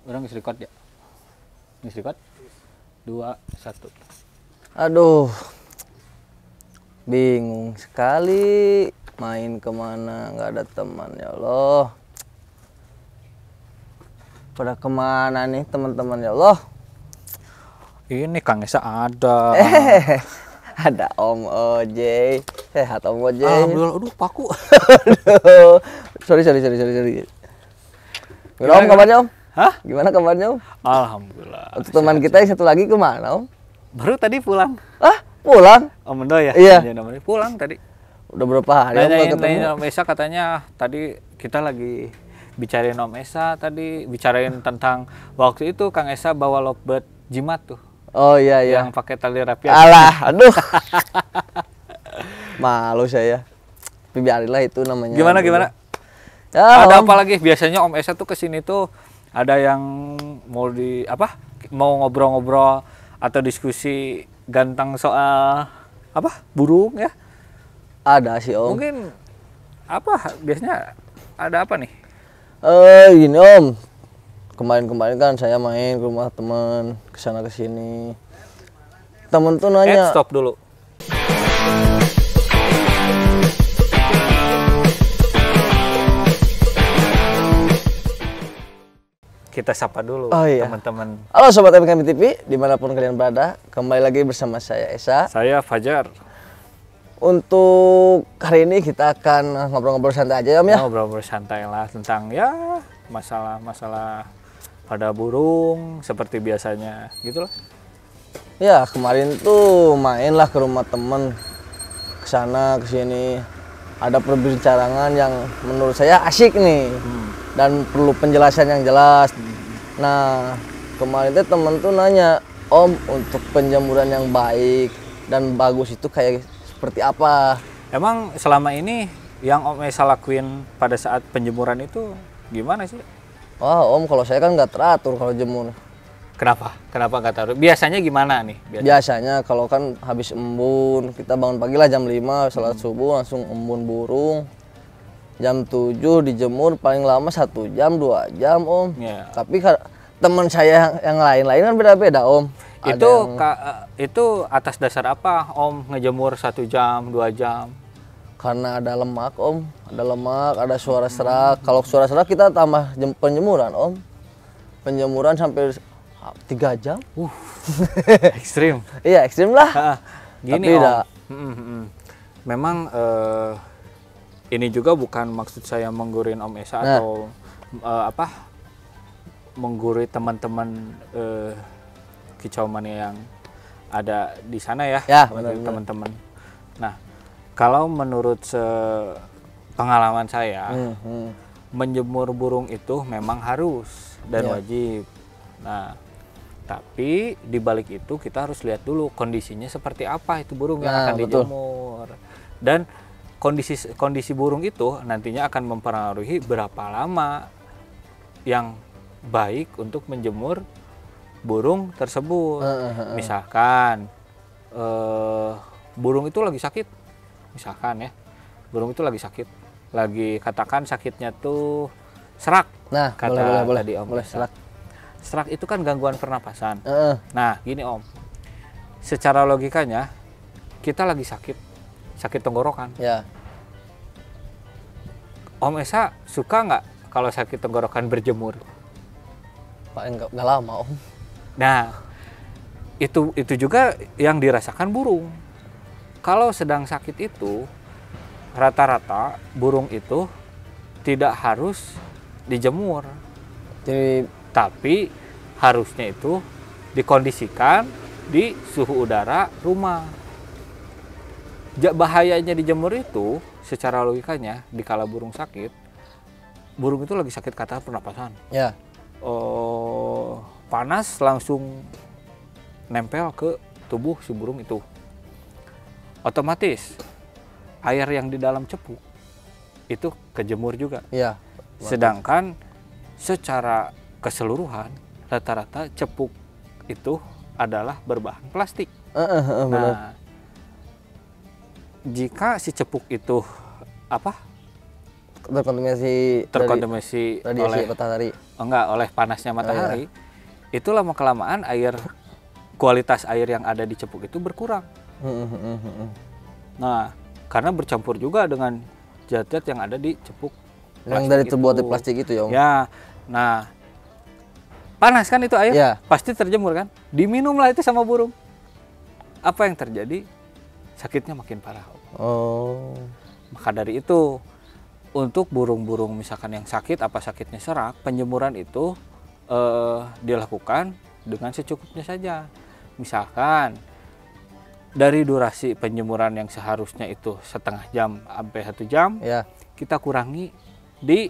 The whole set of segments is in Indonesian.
Orang geus record ya. Geus record. 2 1. Aduh, bingung sekali main kemana nggak ada teman, ya Allah. Pada kemana nih teman-teman, ya Allah? Ini Kang Esa ada. Ada Om Ojey. Sehat Om Ojey. Alhamdulillah, aduh paku. Aduh. Sorry. Gimana Om kabarnya Om? Hah? Gimana kabarnya Om? Alhamdulillah. Untuk teman kita yang satu lagi kemana Om? Baru tadi pulang. Ah, pulang? Om Endo ya? Iya. Pulang tadi. Udah berapa hari Om nggak ketemu? Nanyain Om Esa, katanya tadi kita lagi bicarain Om Esa tadi, bicarain tentang waktu itu Kang Esa bawa lovebird jimat tuh. Oh iya. Yang pakai tali rapian. Alah, aduh. Malu saya. Tapi biarinlah itu namanya. Gimana? Ya, Ada Om. apa lagi? Biasanya Om Esa tuh kesini tuh ada yang mau ngobrol-ngobrol atau diskusi ganteng soal burung ya? Ada sih Om. Mungkin biasanya ada apa nih? Gini Om. Kemarin kan saya main ke rumah teman, kesana kesini. Temen tuh nanya. Stop dulu. Kita sapa dulu teman-teman. Halo Sobat MKM TV, dimanapun kalian berada. Kembali lagi bersama saya Esa. Saya Fajar. Untuk hari ini kita akan ngobrol-ngobrol santai aja Om ya. Ngobrol-ngobrol santai lah tentang ya masalah-masalah pada burung seperti biasanya gitulah. Ya kemarin tuh mainlah ke rumah temen, kesana kesini. Ada perbincangan yang menurut saya asik nih dan perlu penjelasan yang jelas. Nah kemarin tuh temen tuh nanya, Om untuk penjemuran yang baik dan bagus itu kayak seperti apa? Emang selama ini yang Om Esa lakuin pada saat penjemuran itu gimana sih? Wah Om, kalau saya kan nggak teratur kalau jemur. Kenapa nggak taruh? Biasanya gimana nih? Biasanya kalau kan habis embun, kita bangun pagi lah jam 5, salat subuh langsung embun burung. Jam 7 dijemur paling lama 1 jam, 2 jam Om. Yeah. Tapi teman saya yang lain-lain kan beda-beda Om. Itu atas dasar apa Om ngejemur 1 jam, 2 jam? Karena ada lemak Om, ada suara serak. Kalau suara serak kita tambah penjemuran Om. Penjemuran sampai 3 jam. Ekstrim. Iya ekstrim lah. Gini tapi Om, memang ini juga bukan maksud saya menggurin Om Esa atau menggurui teman-teman kicau mania yang ada di sana ya, teman-teman. Nah, kalau menurut pengalaman saya, menjemur burung itu memang harus dan wajib. Nah, tapi di balik itu kita harus lihat dulu kondisinya seperti apa itu burung yang akan dijemur. Dan kondisi burung itu nantinya akan mempengaruhi berapa lama yang baik untuk menjemur burung tersebut. Misalkan burung itu lagi sakit, misalkan ya, burung itu lagi sakit, katakan sakitnya tuh serak. Nah, boleh tadi Om, boleh serak. Serak itu kan gangguan pernapasan. Nah, gini Om, secara logikanya kita lagi sakit tenggorokan. Ya. Om Esa suka nggak kalau sakit tenggorokan berjemur? Paling nggak lama Om. Nah, itu juga yang dirasakan burung. Kalau sedang sakit itu, rata-rata burung itu tidak harus dijemur. Tapi harusnya itu dikondisikan di suhu udara rumah. Bahayanya dijemur itu secara logikanya dikala burung sakit, burung itu lagi sakit katakan pernapasan. Ya. Panas langsung nempel ke tubuh si burung itu. Otomatis air yang di dalam cepuk itu kejemur juga. Iya. Sedangkan secara keseluruhan rata-rata cepuk itu adalah berbahan plastik. Nah, jika si cepuk itu terkontaminasi radiasi matahari. Enggak, oleh panasnya matahari. Itu lama-kelamaan kualitas air yang ada di cepuk itu berkurang. Nah, karena bercampur juga dengan zat-zat yang ada di cepuk yang dari terbuat dari plastik itu ya, Om. Ya. Nah, panas kan itu air, pasti terjemur kan? Diminumlah itu sama burung. Apa yang terjadi? Sakitnya makin parah. Oh. Maka dari itu, untuk burung-burung misalkan yang sakit, apa sakitnya serak, penjemuran itu dilakukan dengan secukupnya saja. Misalkan dari durasi penjemuran yang seharusnya itu setengah jam sampai 1 jam, kita kurangi di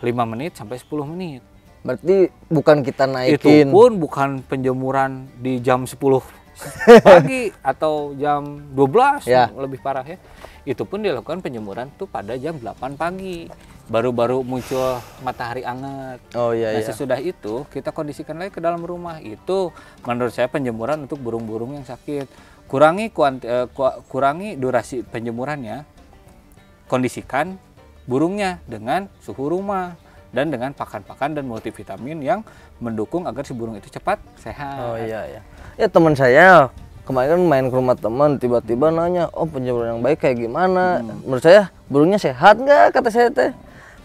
5 menit sampai 10 menit. Berarti bukan kita naikin. Itu pun bukan penjemuran di jam 10 pagi atau jam 12, lebih parah ya. Itu pun dilakukan penjemuran tuh pada jam 8 pagi. Baru-baru muncul matahari hangat. Sesudah itu kita kondisikan lagi ke dalam rumah. Itu menurut saya penjemuran untuk burung-burung yang sakit. Kurangi durasi penjemurannya. Kondisikan burungnya dengan suhu rumah dan dengan pakan-pakan dan multivitamin yang mendukung agar si burung itu cepat sehat. Ya teman saya kemarin main ke rumah teman, tiba-tiba nanya, "Oh, penjemuran yang baik kayak gimana?" Menurut saya burungnya sehat nggak, kata saya teh.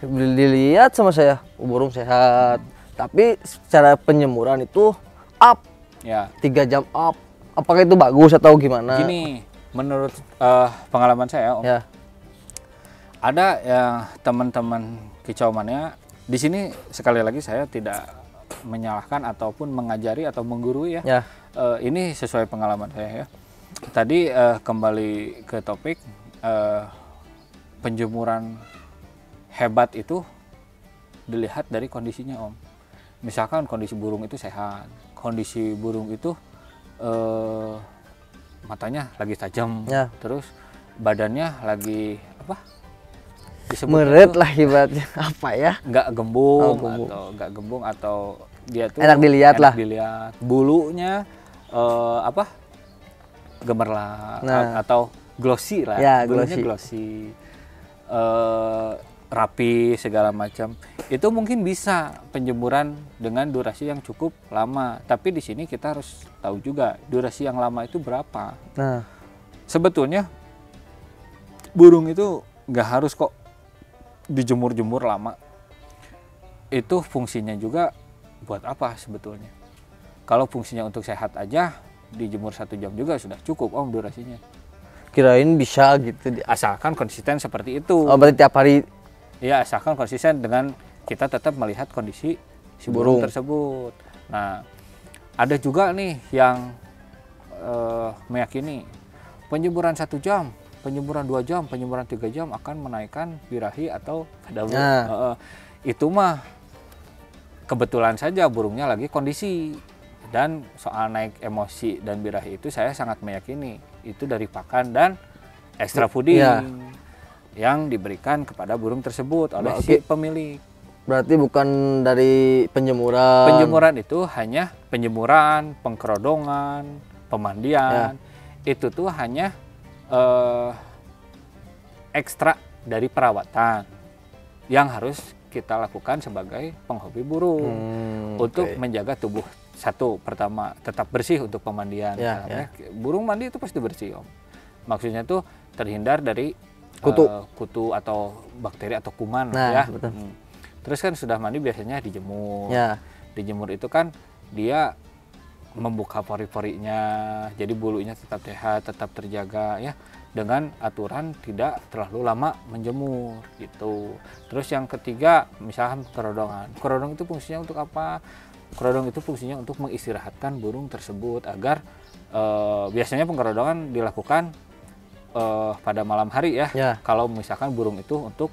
Dilihat sama saya, burung sehat. Tapi secara penjemuran itu up. 3 jam up. Apakah itu bagus atau gimana? Gini, menurut pengalaman saya, Om. Ada yang teman-teman kicau mania di sini, sekali lagi saya tidak menyalahkan ataupun mengajari atau menggurui ya. Ini sesuai pengalaman saya ya. Tadi kembali ke topik penjemuran hebat itu dilihat dari kondisinya, Om. Misalkan kondisi burung itu sehat, kondisi burung itu matanya lagi tajam, terus badannya lagi apa? Meret lah ibaratnya, apa ya? Nggak gembung atau dia tuh enak dilihat lah. Bulunya gemerlap atau glossy lah. Bulunya glossy. Rapi segala macam. Itu mungkin bisa penjemuran dengan durasi yang cukup lama. Tapi di sini kita harus tahu juga durasi yang lama itu berapa. Sebetulnya burung itu nggak harus kok dijemur-jemur lama. Itu fungsinya juga buat apa sebetulnya? Kalau fungsinya untuk sehat aja, dijemur 1 jam juga sudah cukup, Om, durasinya. Kirain bisa gitu. Asalkan konsisten seperti itu. Oh, berarti tiap hari? Ya, asalkan konsisten dengan kita tetap melihat kondisi si burung tersebut. Nah, ada juga nih yang meyakini penjemuran 1 jam, penjemuran 2 jam, penjemuran 3 jam akan menaikkan birahi atau daun. Itu mah kebetulan saja burungnya lagi kondisi. Dan soal naik emosi dan birahi itu saya sangat meyakini itu dari pakan dan extra fooding yang diberikan kepada burung tersebut oleh si pemilik. Berarti bukan dari penjemuran. Penjemuran itu hanya penjemuran, pengkerodongan, pemandian. Itu tuh hanya ekstra dari perawatan yang harus kita lakukan sebagai penghobi burung untuk menjaga tubuh. Satu, pertama tetap bersih untuk pemandian. Burung mandi itu pasti bersih, Om. Maksudnya tuh terhindar dari kutu atau bakteri atau kuman. Terus kan sudah mandi biasanya dijemur. Dijemur itu kan dia membuka pori-porinya, jadi bulunya tetap sehat, tetap terjaga ya, dengan aturan tidak terlalu lama menjemur gitu. Terus yang ketiga, misalkan kerodongan. Kerodong itu fungsinya untuk apa? Kerodong itu fungsinya untuk mengistirahatkan burung tersebut agar biasanya pengkerodongan dilakukan pada malam hari ya. Kalau misalkan burung itu untuk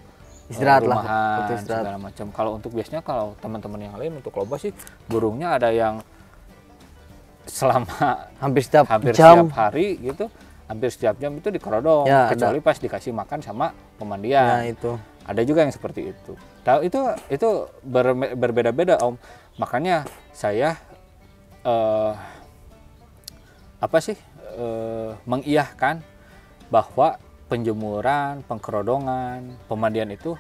istirahat rumahan segala macam. Kalau untuk biasanya kalau teman-teman yang lain untuk lomba sih burungnya ada yang selama hampir setiap hari gitu, hampir setiap jam itu dikerodong, kecuali pas dikasih makan sama pemandian. Itu ada juga yang seperti itu. Tahu itu berbeda-beda, Om. Makanya saya mengiyahkan bahwa penjemuran, pengkerodongan, pemandian itu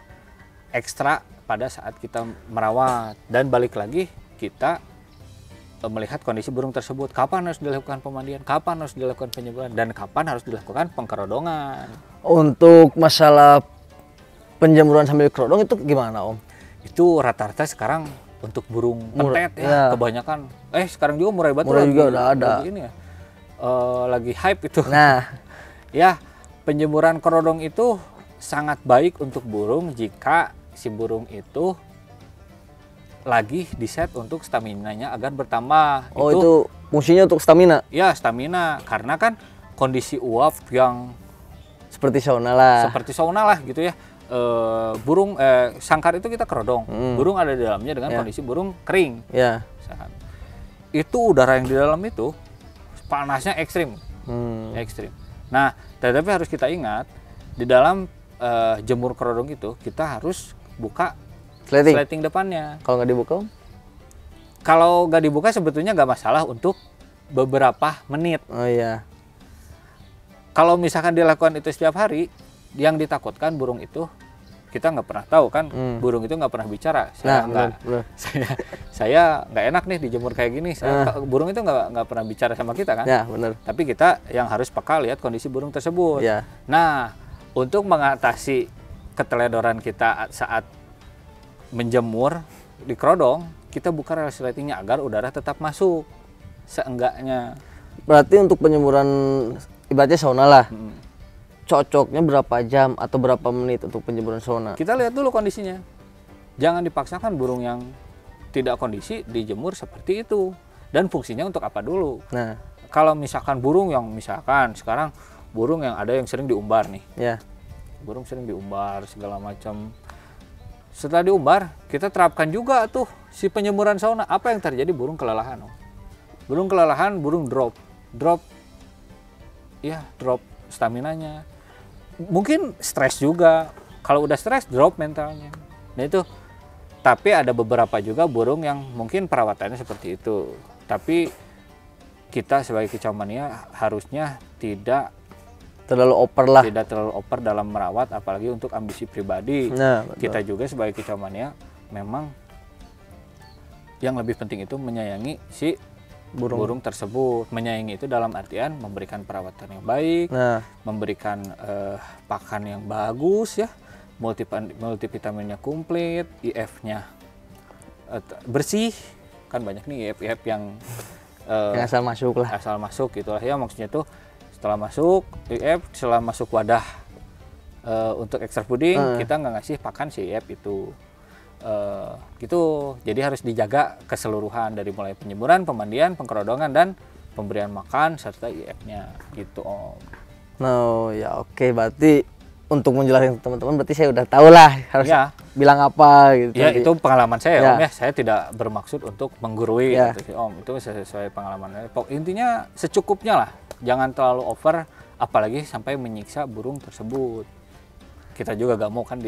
ekstra pada saat kita merawat. Dan balik lagi kita melihat kondisi burung tersebut, kapan harus dilakukan pemandian, kapan harus dilakukan penyeburan, dan kapan harus dilakukan pengkerodongan. Untuk masalah penjemuran sambil kerodong itu gimana Om? Itu rata-rata sekarang untuk burung pentet ya, kebanyakan. Sekarang juga murai batu murai juga udah ada. Lagi ini ya, lagi hype itu. Nah, ya penjemuran kerodong itu sangat baik untuk burung jika si burung itu lagi di set untuk staminanya agar bertambah. Oh itu fungsinya untuk stamina? Ya stamina, karena kan kondisi uap yang seperti sauna lah. Seperti sauna lah gitu ya. Burung sangkar itu kita kerodong. Burung ada di dalamnya dengan kondisi burung kering. Ya. Itu udara yang di dalam itu panasnya ekstrim. Ekstrim. Nah, tetapi harus kita ingat di dalam jemur kerodong itu kita harus buka sleting depannya. Kalau nggak dibuka? Kalau nggak dibuka sebetulnya nggak masalah untuk beberapa menit. Oh iya. Kalau misalkan dilakukan itu setiap hari, yang ditakutkan burung itu kita nggak pernah tahu kan, burung itu nggak pernah bicara. Saya nggak enak nih dijemur kayak gini. Burung itu nggak pernah bicara sama kita kan. Ya benar. Tapi kita yang harus peka lihat kondisi burung tersebut. Ya. Nah, untuk mengatasi keteledoran kita saat menjemur di kerodong, kita buka resletingnya agar udara tetap masuk seenggaknya. Berarti untuk penjemuran ibaratnya sauna lah, cocoknya berapa jam atau berapa menit untuk penjemuran sauna? Kita lihat dulu kondisinya. Jangan dipaksakan burung yang tidak kondisi dijemur seperti itu. Dan fungsinya untuk apa dulu? Nah, kalau misalkan burung yang misalkan sekarang burung yang ada yang sering diumbar nih. Ya. Burung sering diumbar segala macam. Setelah diumbar, kita terapkan juga tuh si penjemuran sauna. Apa yang terjadi? Burung kelelahan. Burung kelelahan, burung drop staminanya. Mungkin stres juga. Kalau udah stres, drop mentalnya. Nah itu. Tapi ada beberapa juga burung yang mungkin perawatannya seperti itu. Tapi kita sebagai kicau mania harusnya tidak terlalu over lah. Tidak terlalu over dalam merawat, apalagi untuk ambisi pribadi. Nah, kita juga sebagai kicau mania memang yang lebih penting itu menyayangi si burung tersebut. Menyayangi itu dalam artian memberikan perawatan yang baik, memberikan pakan yang bagus ya, multivitaminnya komplit, IF-nya bersih. Kan banyak nih IF yang asal masuk lah. Asal masuk gitulah ya, maksudnya tuh setelah masuk IF, setelah masuk wadah untuk extra fooding, kita nggak ngasih pakan si IF itu. Gitu. Jadi harus dijaga keseluruhan dari mulai penjemuran, pemandian, pengkerodongan, dan pemberian makan serta IF-nya gitu Om. No ya oke, berarti untuk menjelaskan teman-teman berarti saya udah tahu lah harus bilang apa gitu. Ya itu pengalaman saya Om ya. Saya tidak bermaksud untuk menggurui gitu, Om. Itu sesuai pengalaman. Intinya secukupnya lah. Jangan terlalu over, apalagi sampai menyiksa burung tersebut. Kita juga gak mau kan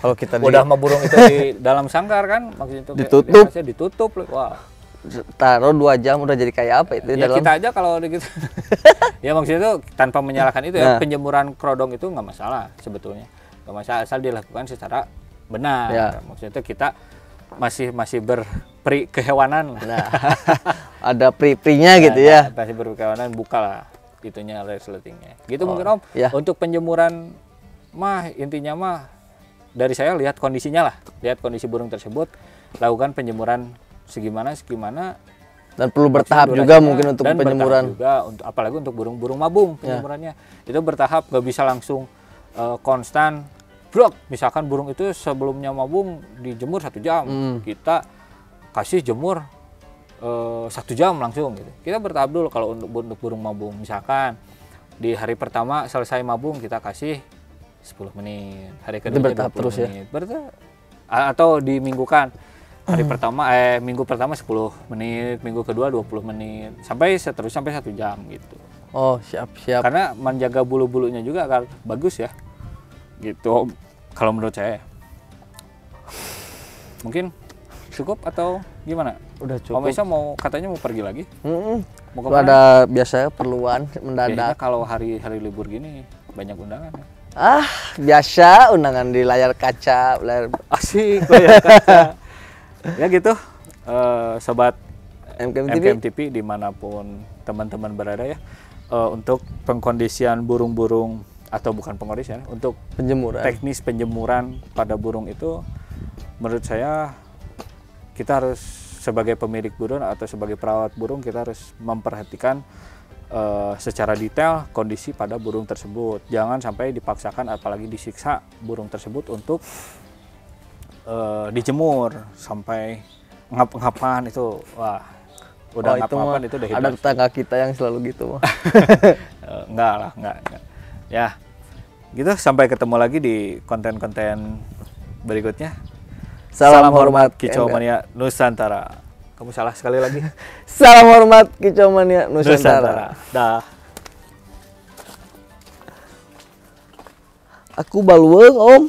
kalau kita udah sama burung itu di dalam sangkar kan, maksudnya itu ditutup. Wah. Taruh 2 jam udah jadi kayak apa itu ya dalam. Kita aja kalau gitu. Ya maksudnya itu tanpa menyalahkan itu ya, penjemuran kerodong itu nggak masalah sebetulnya. Nggak masalah asal dilakukan secara benar. Maksudnya itu kita masih berperi kehewanan lah. Nah, ada pri-prinya gitu ya. Masih berkehewanan, bukalah itunya resletingnya. Gitu mungkin Om. Untuk penjemuran mah intinya mah dari saya lihat kondisinya lah. Lihat kondisi burung tersebut, lakukan penjemuran segimana dan perlu bertahap juga mungkin untuk penjemuran. Juga apalagi untuk burung-burung mabung penjemurannya. Itu bertahap, nggak bisa langsung konstan. Blok, misalkan burung itu sebelumnya mabung dijemur 1 jam, kita kasih jemur 1 jam langsung gitu. Kita bertahap dulu kalau untuk burung mabung. Misalkan di hari pertama selesai mabung kita kasih 10 menit, hari kedua bertahap terus menit. Atau diminggukan. Hari pertama minggu pertama 10 menit, minggu kedua 20 menit, sampai 1 jam gitu. Oh, siap. Karena menjaga bulu-bulunya juga akan bagus ya. Gitu kalau menurut saya. Mungkin cukup atau gimana? Udah cukup. Om Esa katanya mau pergi lagi? Ada biasanya perluan mendadak. Kayaknya kalau hari libur gini banyak undangan ya. Biasa undangan di layar kaca, layar asik layar kaca. Ya gitu, sobat MKMTV dimanapun teman-teman berada ya, untuk pengkondisian burung-burung atau bukan pengkondisian, untuk penjemuran, teknis penjemuran pada burung itu, menurut saya kita harus sebagai pemilik burung atau sebagai perawat burung, kita harus memperhatikan secara detail kondisi pada burung tersebut. Jangan sampai dipaksakan apalagi disiksa burung tersebut untuk dijemur sampai ngap-ngapan itu. Wah, udah ngap-ngapan itu udah hidup. Ada tetangga kita yang selalu gitu. Enggak lah, enggak. Ya, gitu, sampai ketemu lagi di konten-konten berikutnya. Salam hormat Kicau Mania Nusantara. Kamu salah sekali lagi. Salam hormat Kicau Mania Nusantara. Dah. Aku balueung, Om.